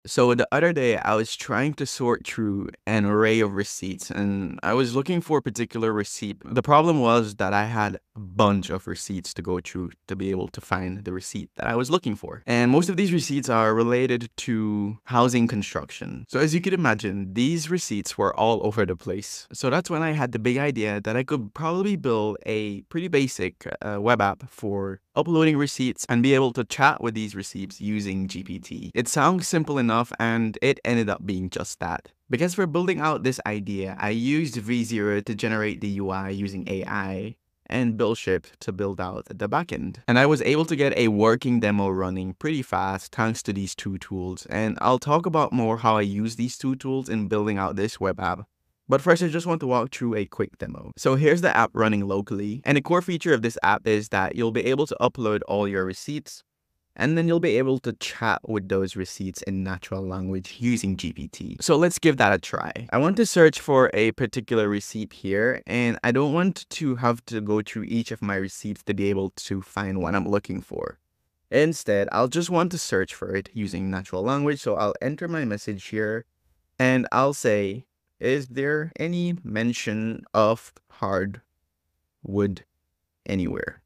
So the other day, I was trying to sort through an array of receipts and I was looking for a particular receipt. The problem was that I had a bunch of receipts to go through to be able to find the receipt that I was looking for. And most of these receipts are related to housing construction. So as you could imagine, these receipts were all over the place. So that's when I had the big idea that I could probably build a pretty basic web app for uploading receipts and be able to chat with these receipts using GPT. It sounds simple enough and it ended up being just that. Because for building out this idea, I used V0 to generate the UI using AI and BuildShip to build out the backend. And I was able to get a working demo running pretty fast thanks to these two tools. And I'll talk about more how I use these two tools in building out this web app. But first, I just want to walk through a quick demo. So here's the app running locally. And the core feature of this app is that you'll be able to upload all your receipts, and then you'll be able to chat with those receipts in natural language using GPT. So let's give that a try. I want to search for a particular receipt here, and I don't want to have to go through each of my receipts to be able to find what I'm looking for. Instead, I'll just want to search for it using natural language. So I'll enter my message here, and I'll say, is there any mention of hardwood anywhere?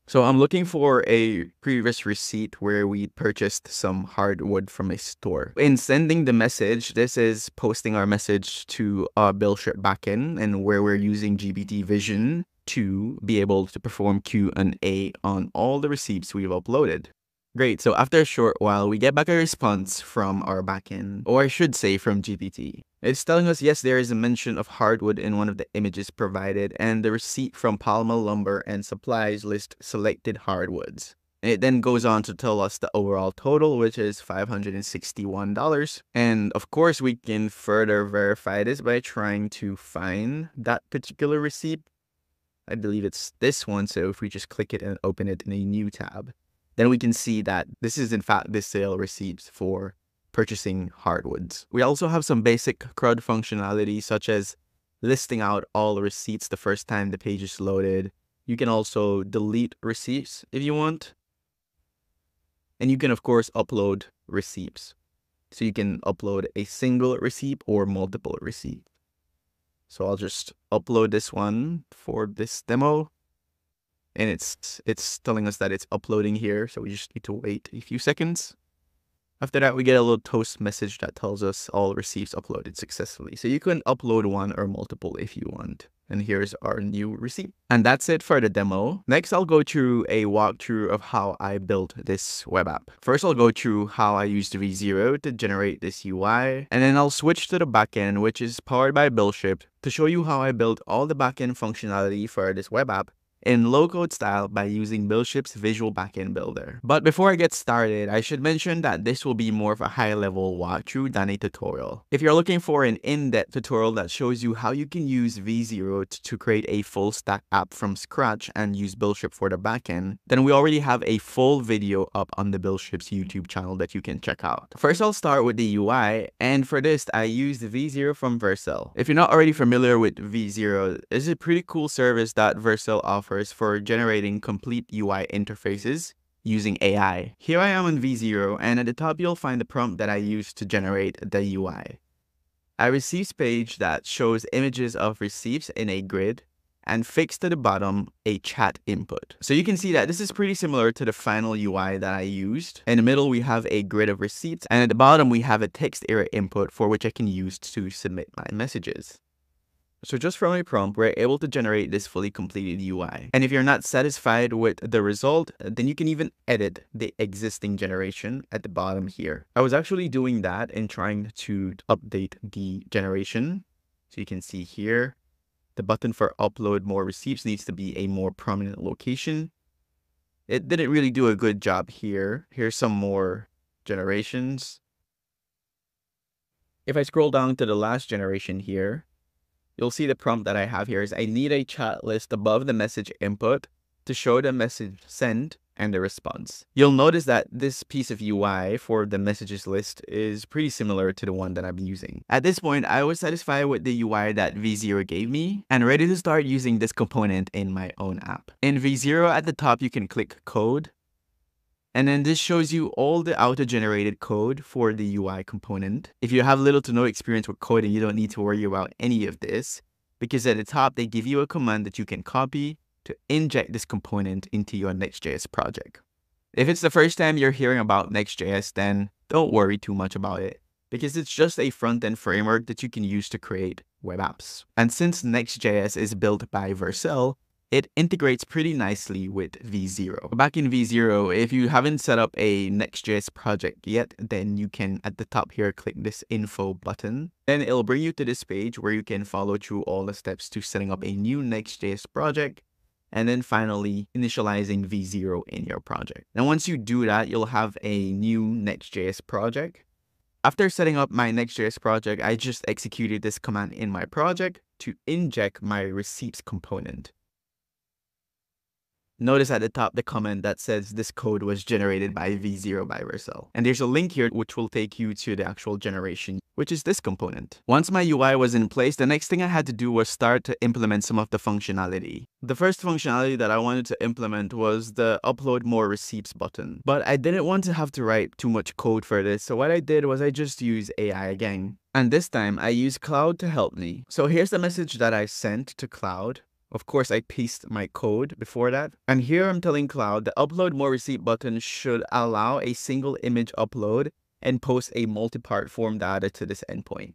So I'm looking for a previous receipt where we purchased some hardwood from a store. In sending the message, this is posting our message to our BuildShip backend and where we're using GPT Vision to be able to perform Q&A on all the receipts we've uploaded. Great, so after a short while, we get back a response from our backend, or I should say from GPT. It's telling us, yes, there is a mention of hardwood in one of the images provided, and the receipt from Palma Lumber and Supplies list selected hardwoods. It then goes on to tell us the overall total, which is $561. And of course, we can further verify this by trying to find that particular receipt. I believe it's this one, so if we just click it and open it in a new tab, then we can see that this is in fact the sale receipts for purchasing hardwoods. We also have some basic CRUD functionality such as listing out all the receipts the first time the page is loaded. You can also delete receipts if you want. And you can of course upload receipts. So you can upload a single receipt or multiple receipts. So I'll just upload this one for this demo. And it's telling us that it's uploading here, so we just need to wait a few seconds. After that, we get a little toast message that tells us all receipts uploaded successfully. So you can upload one or multiple if you want. And here's our new receipt. And that's it for the demo. Next, I'll go through a walkthrough of how I built this web app. First, I'll go through how I used V0 to generate this UI. And then I'll switch to the backend, which is powered by BuildShip, to show you how I built all the backend functionality for this web app in low-code style by using BuildShip's visual backend builder. But before I get started, I should mention that this will be more of a high-level walkthrough than a tutorial. If you're looking for an in-depth tutorial that shows you how you can use V0 to create a full-stack app from scratch and use BuildShip for the backend, then we already have a full video up on the BuildShip's YouTube channel that you can check out. First, I'll start with the UI, and for this, I used V0 from Vercel. If you're not already familiar with V0, it's a pretty cool service that Vercel offers for generating complete UI interfaces using AI. Here I am on V0, and at the top you'll find the prompt that I used to generate the UI. I receipts page that shows images of receipts in a grid and fixed to the bottom a chat input. So you can see that this is pretty similar to the final UI that I used. In the middle we have a grid of receipts, and at the bottom we have a text area input for which I can use to submit my messages. So just from a prompt, we're able to generate this fully completed UI. And if you're not satisfied with the result, then you can even edit the existing generation at the bottom here. I was actually doing that and trying to update the generation. So you can see here, the button for upload more receipts needs to be a more prominent location. It didn't really do a good job here. Here's some more generations. If I scroll down to the last generation here, you'll see the prompt that I have here is I need a chat list above the message input to show the message sent and the response. You'll notice that this piece of UI for the messages list is pretty similar to the one that I'm using. At this point, I was satisfied with the UI that V0 gave me and ready to start using this component in my own app. In V0 at the top, you can click code. And then this shows you all the auto-generated code for the UI component. If you have little to no experience with coding, you don't need to worry about any of this, because at the top, they give you a command that you can copy to inject this component into your Next.js project. If it's the first time you're hearing about Next.js, then don't worry too much about it, because it's just a front-end framework that you can use to create web apps. And since Next.js is built by Vercel, it integrates pretty nicely with V0. Back in V0, if you haven't set up a Next.js project yet, then you can, at the top here, click this info button. Then it'll bring you to this page where you can follow through all the steps to setting up a new Next.js project, and then finally initializing V0 in your project. And once you do that, you'll have a new Next.js project. After setting up my Next.js project, I just executed this command in my project to inject my receipts component. Notice at the top the comment that says this code was generated by V0 by Vercel. And there's a link here which will take you to the actual generation, which is this component. Once my UI was in place, the next thing I had to do was start to implement some of the functionality. The first functionality that I wanted to implement was the upload more receipts button. But I didn't want to have to write too much code for this, so what I did was I just used AI again. And this time I used Cloud to help me. So here's the message that I sent to Cloud. Of course, I pasted my code before that. And here I'm telling Cloud the upload more receipt button should allow a single image upload and post a multi-part form data to this endpoint.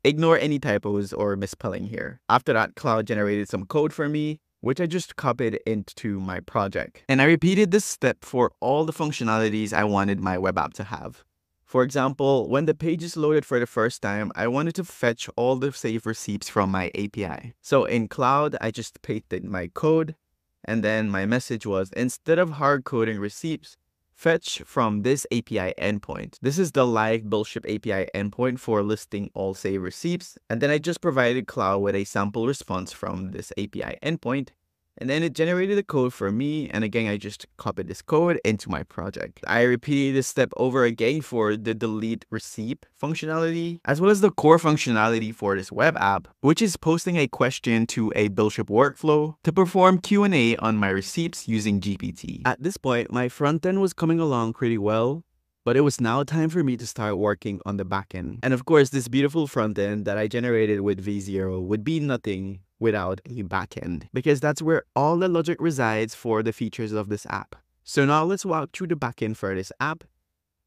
Ignore any typos or misspelling here. After that, Cloud generated some code for me, which I just copied into my project. And I repeated this step for all the functionalities I wanted my web app to have. For example, when the page is loaded for the first time, I wanted to fetch all the saved receipts from my API. So in Cloud, I just pasted my code, and then my message was, instead of hard coding receipts, fetch from this API endpoint. This is the live BuildShip API endpoint for listing all saved receipts. And then I just provided Cloud with a sample response from this API endpoint. And then it generated the code for me, and again, I just copied this code into my project. I repeated this step over again for the delete receipt functionality, as well as the core functionality for this web app, which is posting a question to a BuildShip workflow to perform Q&A on my receipts using GPT. At this point, my front end was coming along pretty well, but it was now time for me to start working on the backend. And of course, this beautiful front end that I generated with V0 would be nothing without a backend, because that's where all the logic resides for the features of this app. So now let's walk through the backend for this app.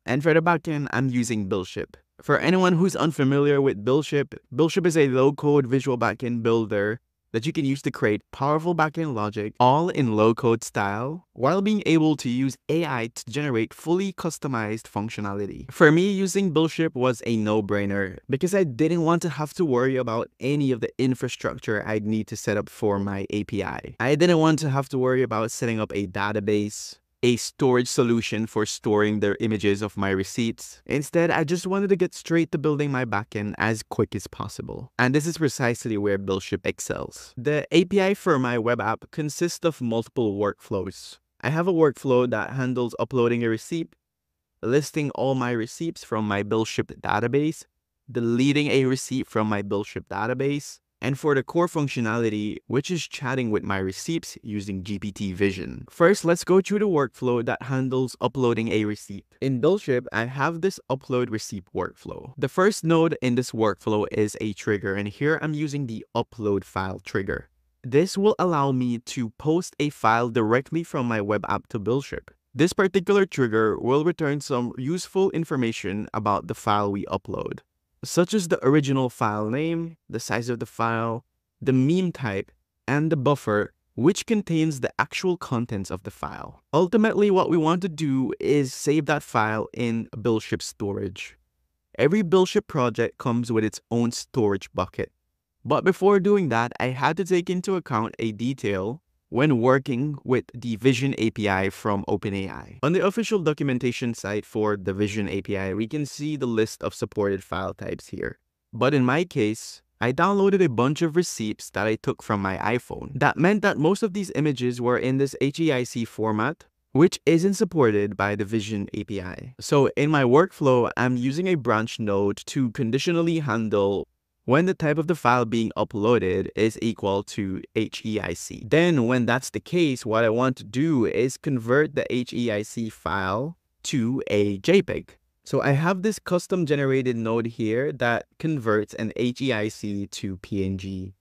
And for the backend, I'm using BuildShip. For anyone who's unfamiliar with BuildShip, BuildShip is a low-code visual backend builder that you can use to create powerful backend logic, all in low-code style, while being able to use AI to generate fully customized functionality. For me, using BuildShip was a no-brainer because I didn't want to have to worry about any of the infrastructure I'd need to set up for my API. I didn't want to have to worry about setting up a database, a storage solution for storing the images of my receipts. Instead, I just wanted to get straight to building my backend as quick as possible. And this is precisely where BuildShip excels. The API for my web app consists of multiple workflows. I have a workflow that handles uploading a receipt, listing all my receipts from my BuildShip database, deleting a receipt from my BuildShip database, and for the core functionality, which is chatting with my receipts using GPT Vision. First, let's go through the workflow that handles uploading a receipt. In BuildShip, I have this upload receipt workflow. The first node in this workflow is a trigger, and here I'm using the upload file trigger. This will allow me to post a file directly from my web app to BuildShip. This particular trigger will return some useful information about the file we upload, such as the original file name, the size of the file, the meme type, and the buffer, which contains the actual contents of the file. Ultimately, what we want to do is save that file in BuildShip storage. Every BuildShip project comes with its own storage bucket. But before doing that, I had to take into account a detail when working with the Vision API from OpenAI. On the official documentation site for the Vision API, we can see the list of supported file types here. But in my case, I downloaded a bunch of receipts that I took from my iPhone. That meant that most of these images were in this HEIC format, which isn't supported by the Vision API. So in my workflow, I'm using a branch node to conditionally handle when the type of the file being uploaded is equal to HEIC. Then when that's the case, what I want to do is convert the HEIC file to a JPEG. So I have this custom generated node here that converts an HEIC to PNG.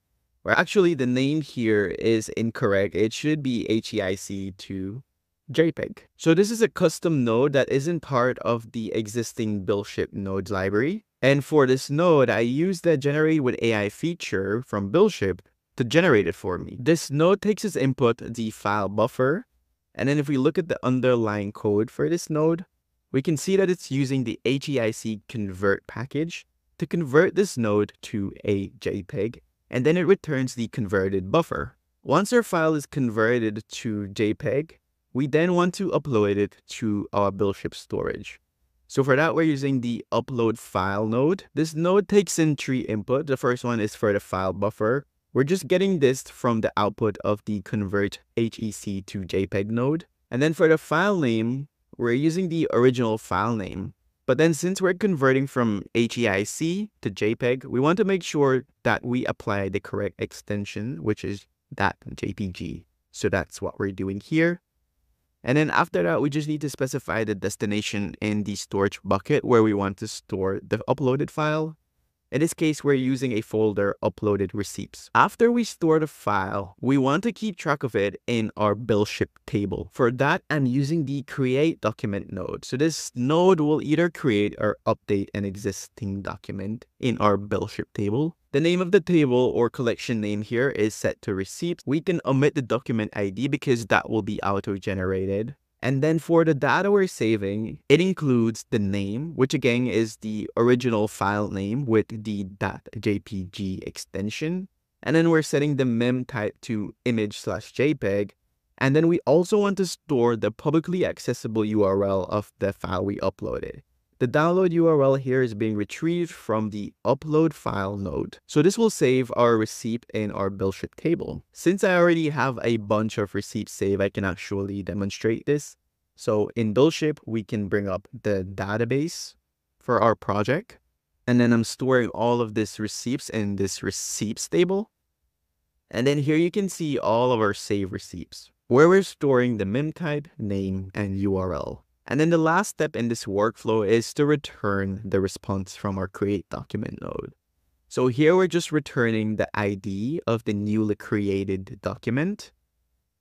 Or actually the name here is incorrect. It should be HEIC to JPEG. So this is a custom node that isn't part of the existing BuildShip nodes library. And for this node, I use the generate with AI feature from BuildShip to generate it for me. This node takes as input the file buffer. And then if we look at the underlying code for this node, we can see that it's using the HEIC convert package to convert this node to a JPEG. And then it returns the converted buffer. Once our file is converted to JPEG, we then want to upload it to our BuildShip storage. So for that, we're using the upload file node. This node takes in 3 inputs. The first one is for the file buffer. We're just getting this from the output of the convert HEC to JPEG node. And then for the file name, we're using the original file name. But then since we're converting from HEIC to JPEG, we want to make sure that we apply the correct extension, which is that JPG. So that's what we're doing here. And then after that, we just need to specify the destination in the storage bucket where we want to store the uploaded file. In this case, we're using a folder uploaded receipts. After we store the file, we want to keep track of it in our BuildShip table. For that, I'm using the create document node. So this node will either create or update an existing document in our BuildShip table. The name of the table or collection name here is set to receipts. We can omit the document ID because that will be auto-generated. And then for the data we're saving, it includes the name, which again is the original file name with the .jpg extension. And then we're setting the mem type to image/JPEG. And then we also want to store the publicly accessible URL of the file we uploaded. The download URL here is being retrieved from the upload file node. So this will save our receipt in our BuildShip table. Since I already have a bunch of receipts saved, I can actually demonstrate this. So in BuildShip, we can bring up the database for our project. And then I'm storing all of these receipts in this receipts table. And then here you can see all of our saved receipts, where we're storing the mem type, name, and URL. And then the last step in this workflow is to return the response from our create document node. So here we're just returning the ID of the newly created document,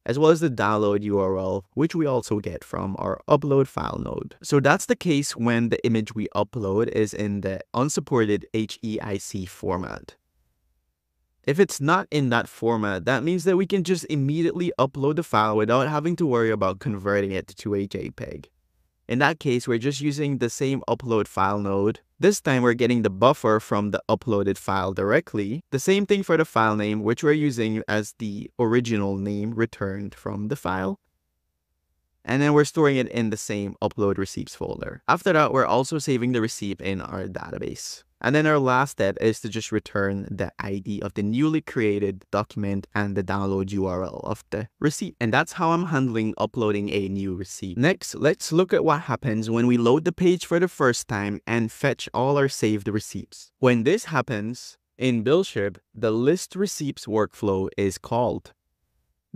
as well as the download URL, which we also get from our upload file node. So that's the case when the image we upload is in the unsupported HEIC format. If it's not in that format, that means that we can just immediately upload the file without having to worry about converting it to a JPEG. In that case, we're just using the same upload file node. This time we're getting the buffer from the uploaded file directly. The same thing for the file name, which we're using as the original name returned from the file. And then we're storing it in the same upload receipts folder. After that, we're also saving the receipt in our database. And then our last step is to just return the ID of the newly created document and the download URL of the receipt. And that's how I'm handling uploading a new receipt. Next, let's look at what happens when we load the page for the first time and fetch all our saved receipts. When this happens, in BuildShip, the list receipts workflow is called.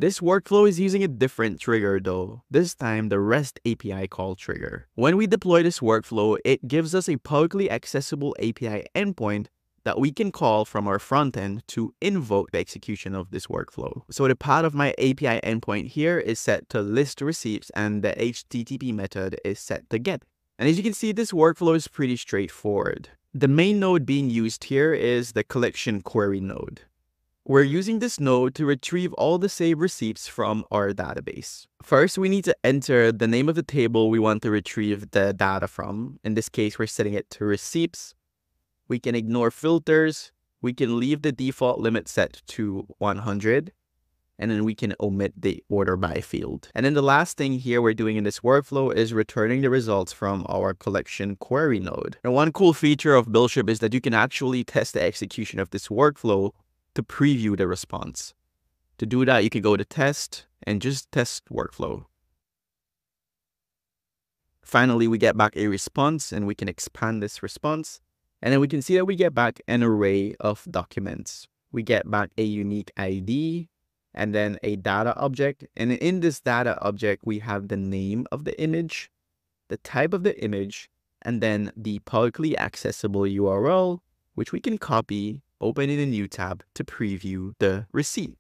This workflow is using a different trigger though, this time the REST API call trigger. When we deploy this workflow, it gives us a publicly accessible API endpoint that we can call from our frontend to invoke the execution of this workflow. So the path of my API endpoint here is set to list receipts and the HTTP method is set to get. And as you can see, this workflow is pretty straightforward. The main node being used here is the collection query node. We're using this node to retrieve all the saved receipts from our database. First, we need to enter the name of the table we want to retrieve the data from. In this case, we're setting it to receipts. We can ignore filters. We can leave the default limit set to 100. And then we can omit the order by field. And then the last thing here we're doing in this workflow is returning the results from our collection query node. And one cool feature of BuildShip is that you can actually test the execution of this workflow to preview the response. To do that, you can go to test and just test workflow. Finally, we get back a response and we can expand this response. And then we can see that we get back an array of documents. We get back a unique ID and then a data object. And in this data object, we have the name of the image, the type of the image, and then the publicly accessible URL, which we can copy, open in a new tab to preview the receipt.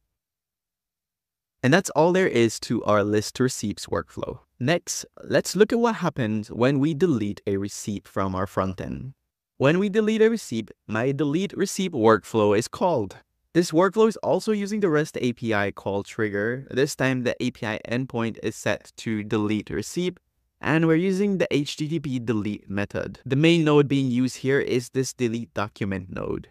And that's all there is to our list receipts workflow. Next, let's look at what happens when we delete a receipt from our front end. When we delete a receipt, my delete receipt workflow is called. This workflow is also using the REST API call trigger. This time the API endpoint is set to delete receipt, and we're using the HTTP delete method. The main node being used here is this delete document node.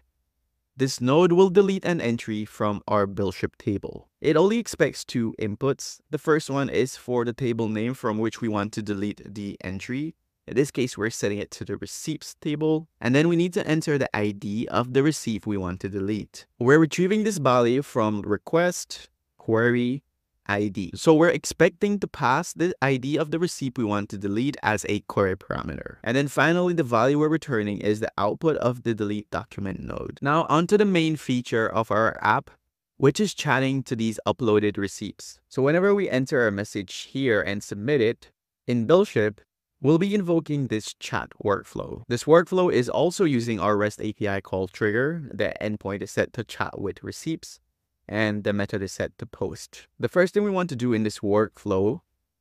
This node will delete an entry from our BuildShip table. It only expects two inputs. The first one is for the table name from which we want to delete the entry. In this case, we're setting it to the receipts table. And then we need to enter the ID of the receipt we want to delete. We're retrieving this value from request, query, ID. So we're expecting to pass the ID of the receipt we want to delete as a query parameter. And then finally, the value we're returning is the output of the delete document node. Now onto the main feature of our app, which is chatting to these uploaded receipts. So whenever we enter a message here and submit it in BuildShip, we'll be invoking this chat workflow. This workflow is also using our REST API call trigger. The endpoint is set to chat with receipts, and the method is set to post. The first thing we want to do in this workflow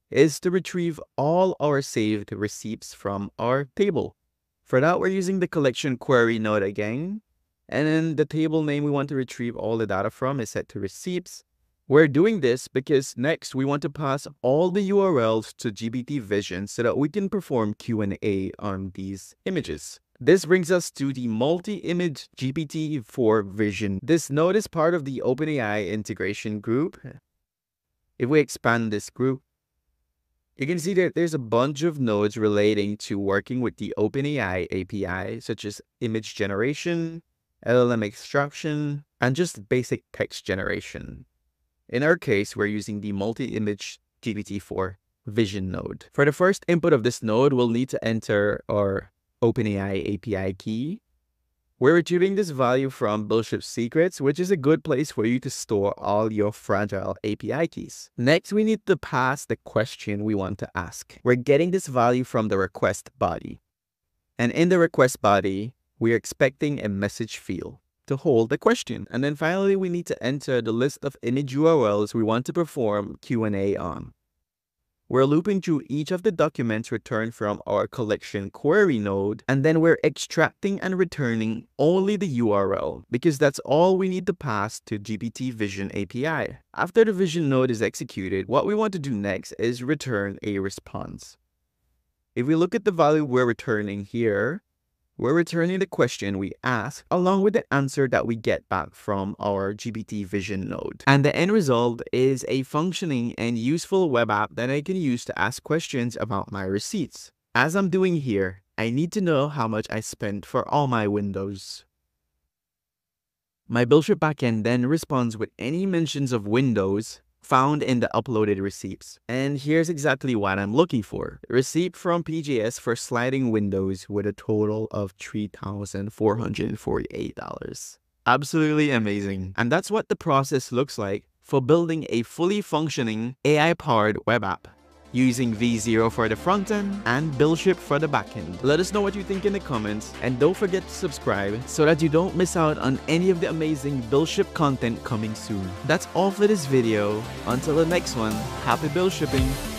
is to retrieve all our saved receipts from our table. For that, we're using the collection query node again. And then the table name we want to retrieve all the data from is set to receipts. We're doing this because next we want to pass all the URLs to GPT Vision so that we can perform Q&A on these images. This brings us to the multi-image GPT for Vision. This node is part of the OpenAI integration group. If we expand this group, you can see that there's a bunch of nodes relating to working with the OpenAI API, such as image generation, LLM extraction, and just basic text generation. In our case, we're using the multi-image GPT for Vision node. For the first input of this node, we'll need to enter our OpenAI API key. We're retrieving this value from BuildShip secrets, which is a good place for you to store all your fragile API keys. Next, we need to pass the question we want to ask. We're getting this value from the request body. And in the request body, we're expecting a message field to hold the question. And then finally, we need to enter the list of image URLs we want to perform Q&A on. We're looping through each of the documents returned from our collection query node, and then we're extracting and returning only the URL because that's all we need to pass to GPT Vision API. After the Vision node is executed, what we want to do next is return a response. If we look at the value we're returning here, we're returning the question we ask along with the answer that we get back from our GPT Vision node. And the end result is a functioning and useful web app that I can use to ask questions about my receipts. As I'm doing here, I need to know how much I spent for all my windows. My BuildShip backend then responds with any mentions of windows found in the uploaded receipts. And here's exactly what I'm looking for. Receipt from PJS for sliding windows with a total of $3,448. Absolutely amazing. And that's what the process looks like for building a fully functioning AI-powered web app using V0 for the front end and BuildShip for the backend. Let us know what you think in the comments, and don't forget to subscribe so that you don't miss out on any of the amazing BuildShip content coming soon. That's all for this video. Until the next one, happy BuildShipping!